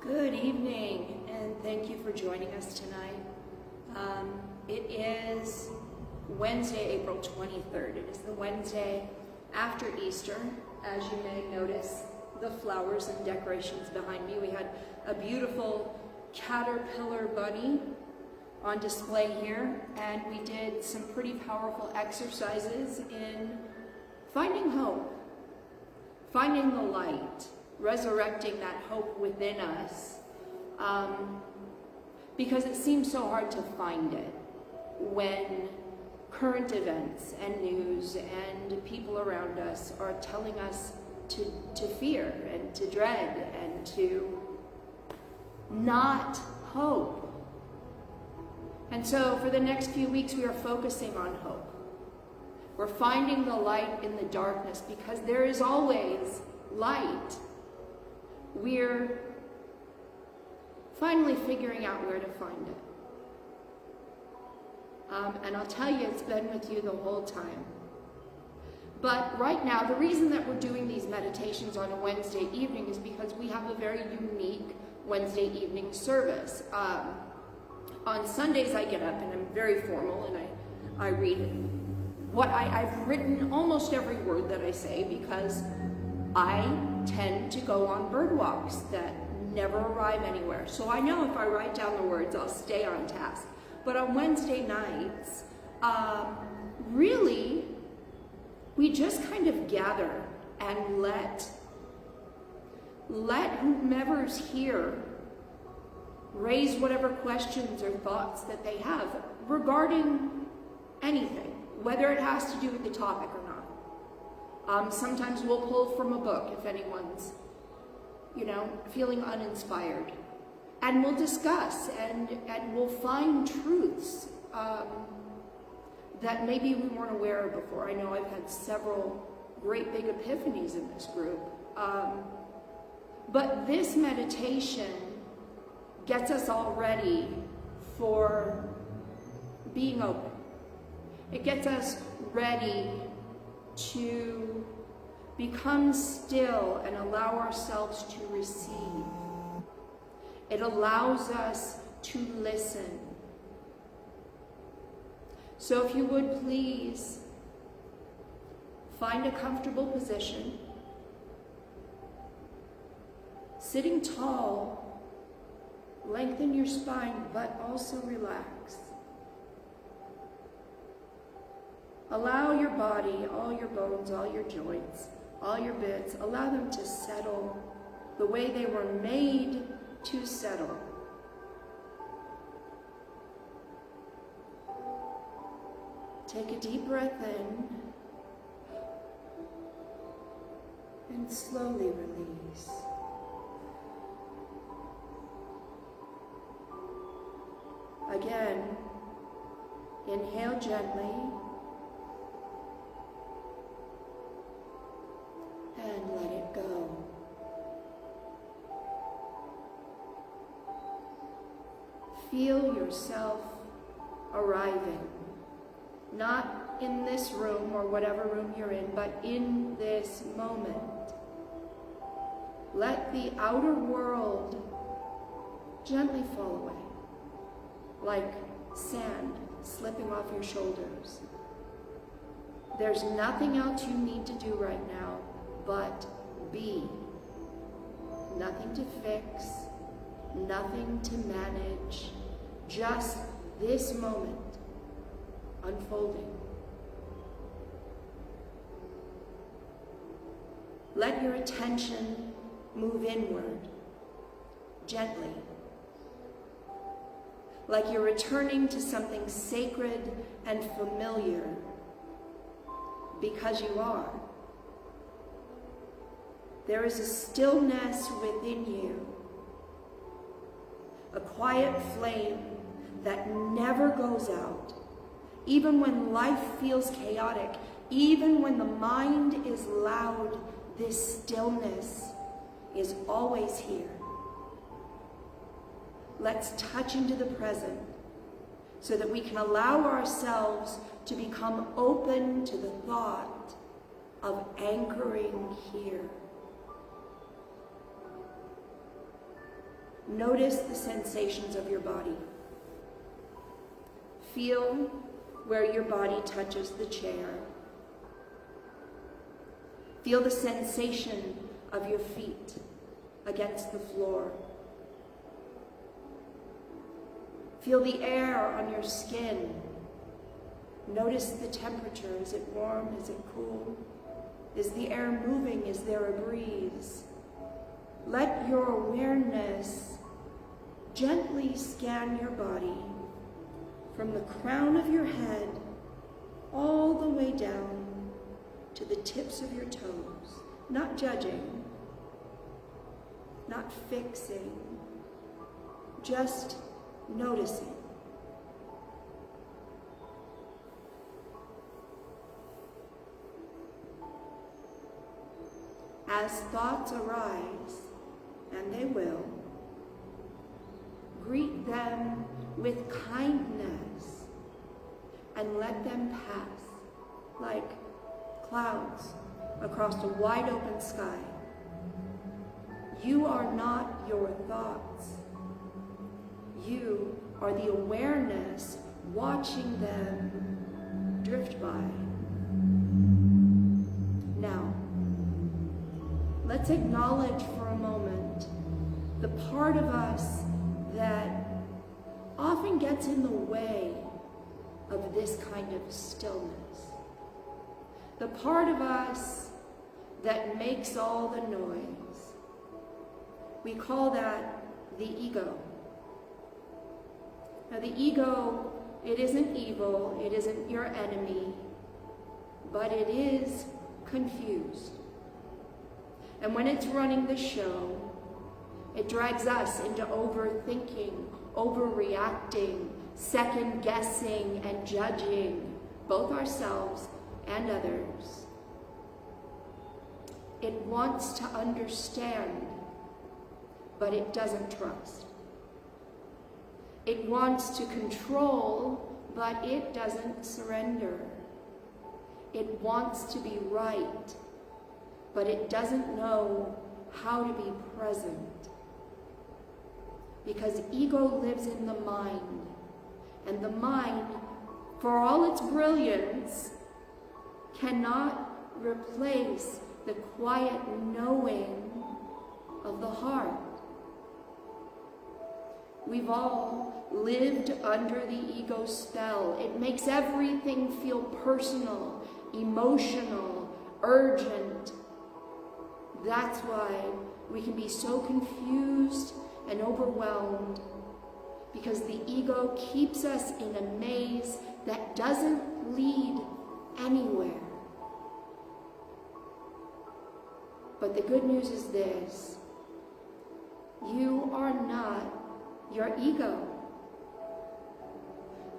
Good evening, and thank you for joining us tonight. It is Wednesday, April 23rd. It is the Wednesday after Easter. As you may notice, the flowers and decorations behind me. We had a beautiful caterpillar bunny on display here, and we did some pretty powerful exercises in finding hope, finding the light, resurrecting that hope within us, because it seems so hard to find it when current events and news and people around us are telling us to fear and to dread and to not hope. And so for the next few weeks we are focusing on hope. We're finding the light in the darkness because there is always light. We're finally figuring out where to find it. And I'll tell you, it's been with you the whole time. But right now, the reason that we're doing these meditations on a Wednesday evening is because we have a very unique Wednesday evening service. On Sundays, I get up and I'm very formal and I read what I've written almost every word that I say because I tend to go on bird walks that never arrive anywhere. So I know if I write down the words, I'll stay on task. But on Wednesday nights, really, we just kind of gather and let whomever's here raise whatever questions or thoughts that they have regarding anything, whether it has to do with the topic or not. Sometimes we'll pull from a book if anyone's, feeling uninspired. And we'll discuss and we'll find truths that maybe we weren't aware of before. I know I've had several great big epiphanies in this group. But this meditation gets us all ready for being open. It gets us ready to become still and allow ourselves to receive. It allows us to listen. So if you would please find a comfortable position, sitting tall, lengthen your spine, but also relax. Allow your body, all your bones, all your joints, all your bits, allow them to settle the way they were made to settle. Take a deep breath in and slowly release. Again, inhale gently and let it go. Feel yourself arriving, not in this room or whatever room you're in, but in this moment. Let the outer world gently fall away, like sand slipping off your shoulders. There's nothing else you need to do right now but be. Nothing to fix, nothing to manage, just this moment unfolding. Let your attention move inward, gently, like you're returning to something sacred and familiar, because you are. There is a stillness within you, a quiet flame that never goes out, even when life feels chaotic, even when the mind is loud. This stillness is always here. Let's touch into the present so that we can allow ourselves to become open to the thought of anchoring here. Notice the sensations of your body. Feel where your body touches the chair. Feel the sensation of your feet against the floor. Feel the air on your skin. Notice the temperature. Is it warm? Is it cool? Is the air moving? Is there a breeze? Let your awareness gently scan your body from the crown of your head all the way down to the tips of your toes. Not judging, not fixing, just noticing. As thoughts arise, and they will, greet them with kindness and let them pass like clouds across a wide open sky. You are not your thoughts. You are the awareness watching them drift by. Now, let's acknowledge for a moment the part of us that often gets in the way of this kind of stillness. The part of us that makes all the noise. We call that the ego. Now the ego, it isn't evil, it isn't your enemy, but it is confused. And when it's running the show, it drags us into overthinking, overreacting, second-guessing, and judging both ourselves and others. It wants to understand, but it doesn't trust. It wants to control, but it doesn't surrender. It wants to be right, but it doesn't know how to be present. Because ego lives in the mind, and the mind, for all its brilliance, cannot replace the quiet knowing of the heart. We've all lived under the ego spell. It makes everything feel personal, emotional, urgent. That's why we can be so confused and overwhelmed, because the ego keeps us in a maze that doesn't lead anywhere. But the good news is this: you are not your ego.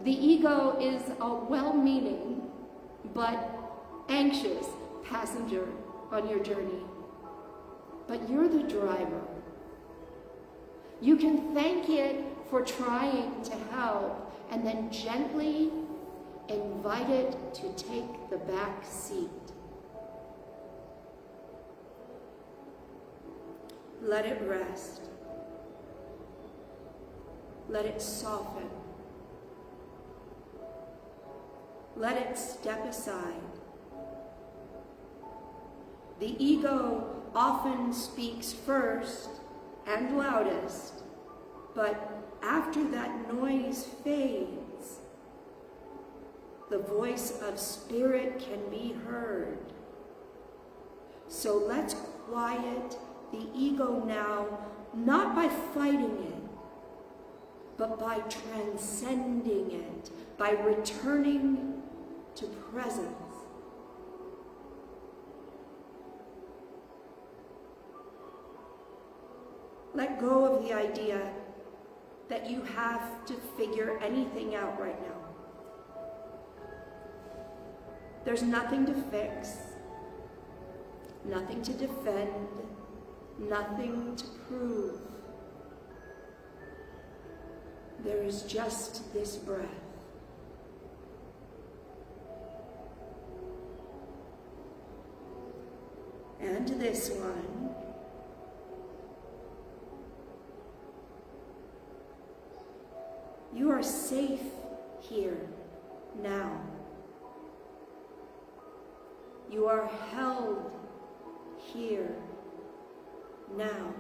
The ego is a well-meaning but anxious passenger on your journey. But you're the driver. You can thank it for trying to help and then gently invite it to take the back seat. Let it rest. Let it soften. Let it step aside. The ego often speaks first and loudest, but after that noise fades, the voice of spirit can be heard. So let's quiet the ego now, not by fighting it, but by transcending it, by returning to presence. Let go of the idea that you have to figure anything out right now. There's nothing to fix, nothing to defend, nothing to prove. There is just this breath. And this one. are safe here now. You are held here now.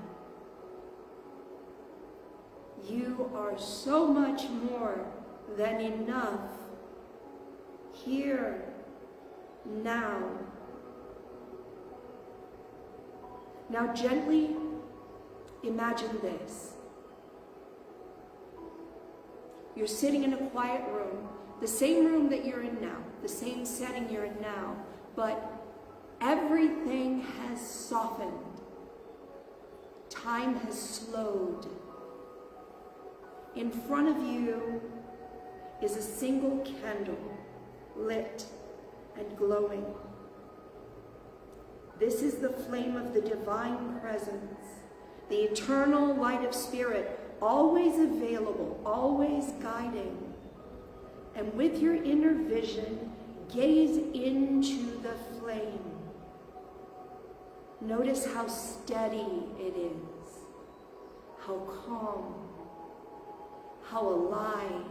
You are so much more than enough here now. Now gently imagine this. You're sitting in a quiet room, the same room that you're in now, the same setting you're in now, but everything has softened. Time has slowed. In front of you is a single candle, lit and glowing. This is the flame of the divine presence, the eternal light of spirit, always available, always guiding. And with your inner vision, gaze into the flame. Notice how steady it is, how calm, how alive.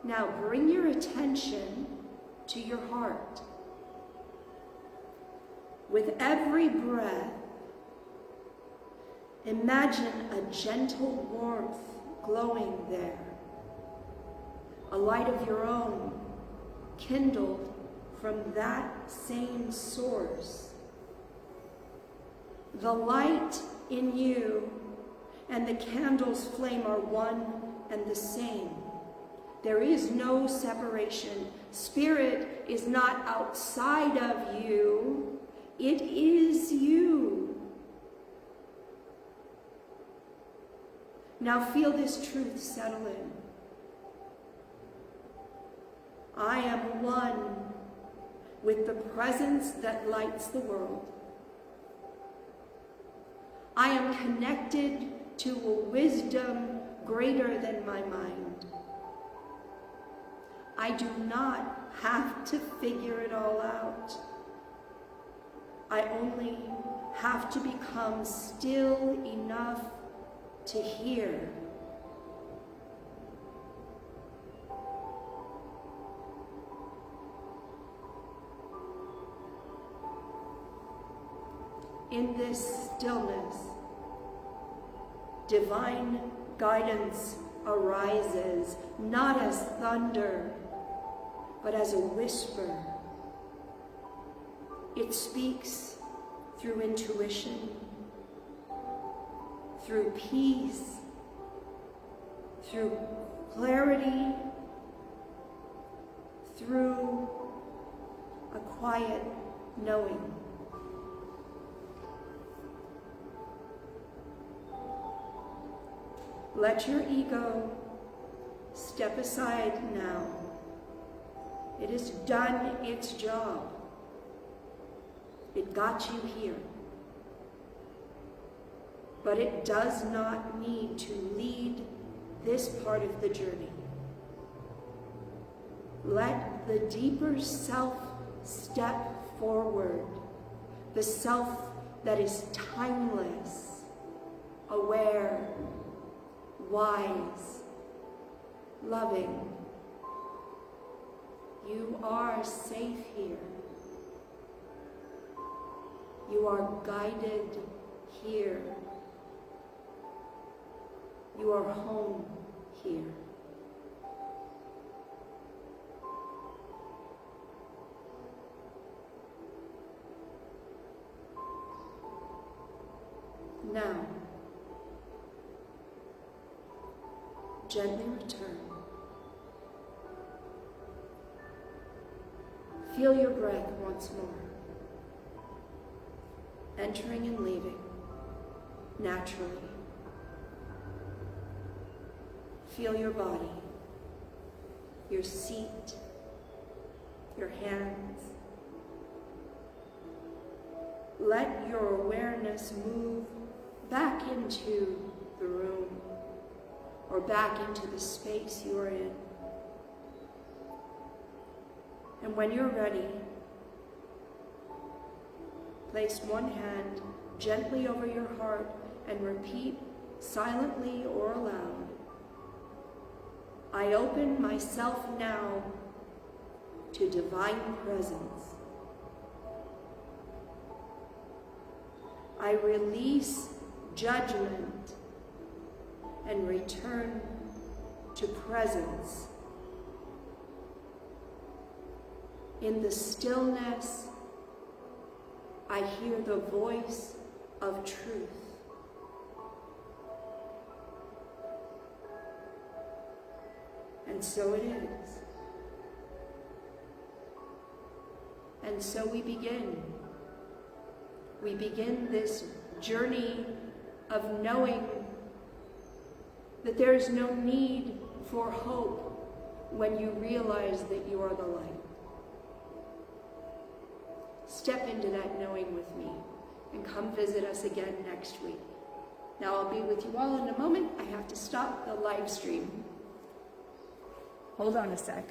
Now bring your attention to your heart. With every breath, imagine a gentle warmth glowing there, a light of your own kindled from that same source. The light in you and the candle's flame are one and the same. There is no separation. Spirit is not outside of you. It is you. Now feel this truth settle in. I am one with the presence that lights the world. I am connected to a wisdom greater than my mind. I do not have to figure it all out. I only have to become still enough to hear. In this stillness, divine guidance arises, not as thunder, but as a whisper. It speaks through intuition, through peace, through clarity, through a quiet knowing. Let your ego step aside now. It has done its job. It got you here. But it does not need to lead this part of the journey. Let the deeper self step forward, the self that is timeless, aware, wise, loving. You are safe here. You are guided here. You are home here. Now, gently return. Feel your breath once more, entering and leaving naturally. Feel your body, your seat, your hands. Let your awareness move back into the room or back into the space you are in. And when you're ready, place one hand gently over your heart and repeat silently or aloud, I open myself now to divine presence. I release judgment and return to presence. In the stillness, I hear the voice of truth. And so it is. And so we begin. We begin this journey of knowing that there is no need for hope when you realize that you are the light. Step into that knowing with me and come visit us again next week. Now I'll be with you all in a moment. I have to stop the live stream. Hold on a sec.